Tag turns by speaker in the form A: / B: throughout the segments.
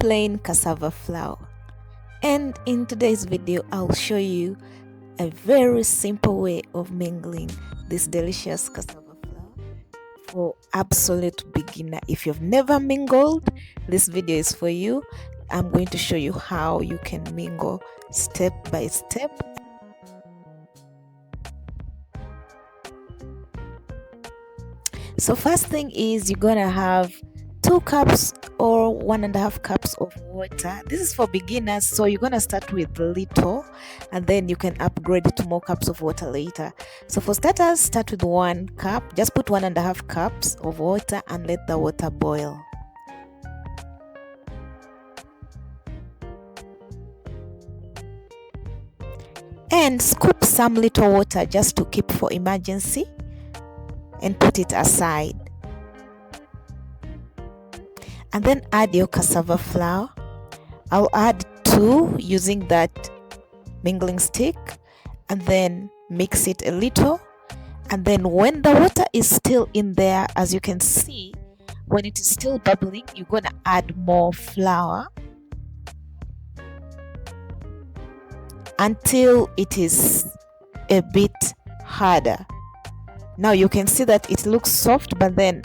A: plain cassava flour. And in today's video, I'll show you a very simple way of mingling this delicious cassava flour for absolute beginner. If you've never mingled, this video is for you. I'm going to show you how you can mingle step by step. So first thing is you're gonna have 2 cups or 1.5 cups of water. This is for beginners, so you're gonna start with little and then you can upgrade to more cups of water later. So for starters, start with 1 cup. Just put 1.5 cups of water and let the water boil. And scoop some little water just to keep for emergency and put it aside. And then add your cassava flour. I'll add 2 using that mingling stick, and then mix it a little. And then when the water is still in there, as you can see, when it is still bubbling, you're gonna add more flour until it is a bit harder. Now you can see that it looks soft, but then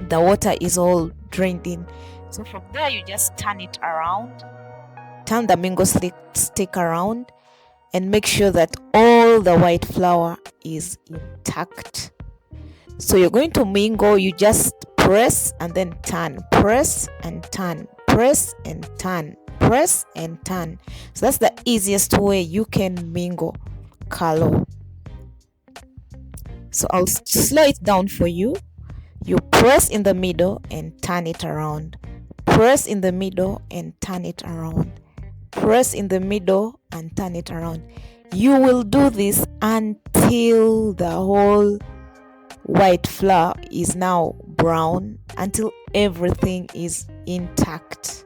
A: the water is all drained in. So from there you just turn it around, turn the mingle stick around, and make sure that all the white flour is intact. So you're going to mingle, you just press and then turn, press and turn, press and turn, press and turn. So that's the easiest way you can mingle Kalo. So I'll slow it down for you. You press in the middle and turn it around. Press in the middle and turn it around. Press in the middle and turn it around. You will do this until the whole white flour is now brown, until everything is intact.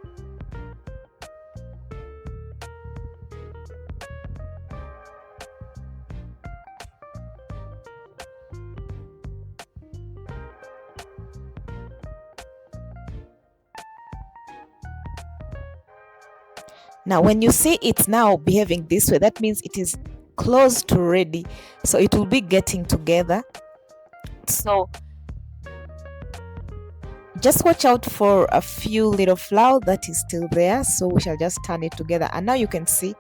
A: Now when you see it's now behaving this way, that means it is close to ready, so it will be getting together. So just watch out for a few little flour that is still there, so we shall just turn it together. And now you can see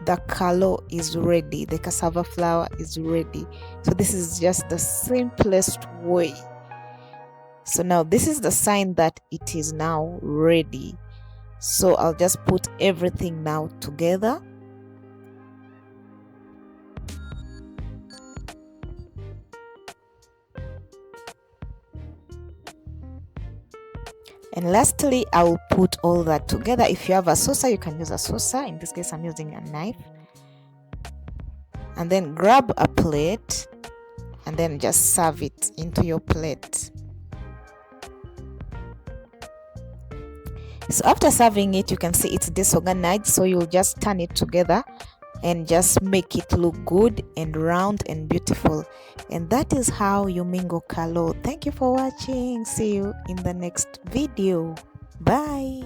A: the Kalo is ready, the cassava flour is ready. So this is just the simplest way. So now this is the sign that it is now ready. So I'll just put everything now together. And lastly, I'll put all that together. If you have a saucer, you can use a saucer. In this case, I'm using a knife. And then grab a plate and then just serve it into your plate. So after serving it, you can see it's disorganized, so you'll just turn it together and just make it look good and round and beautiful. And that is how you mingle Kalo. Thank you for watching. See you in the next video. Bye.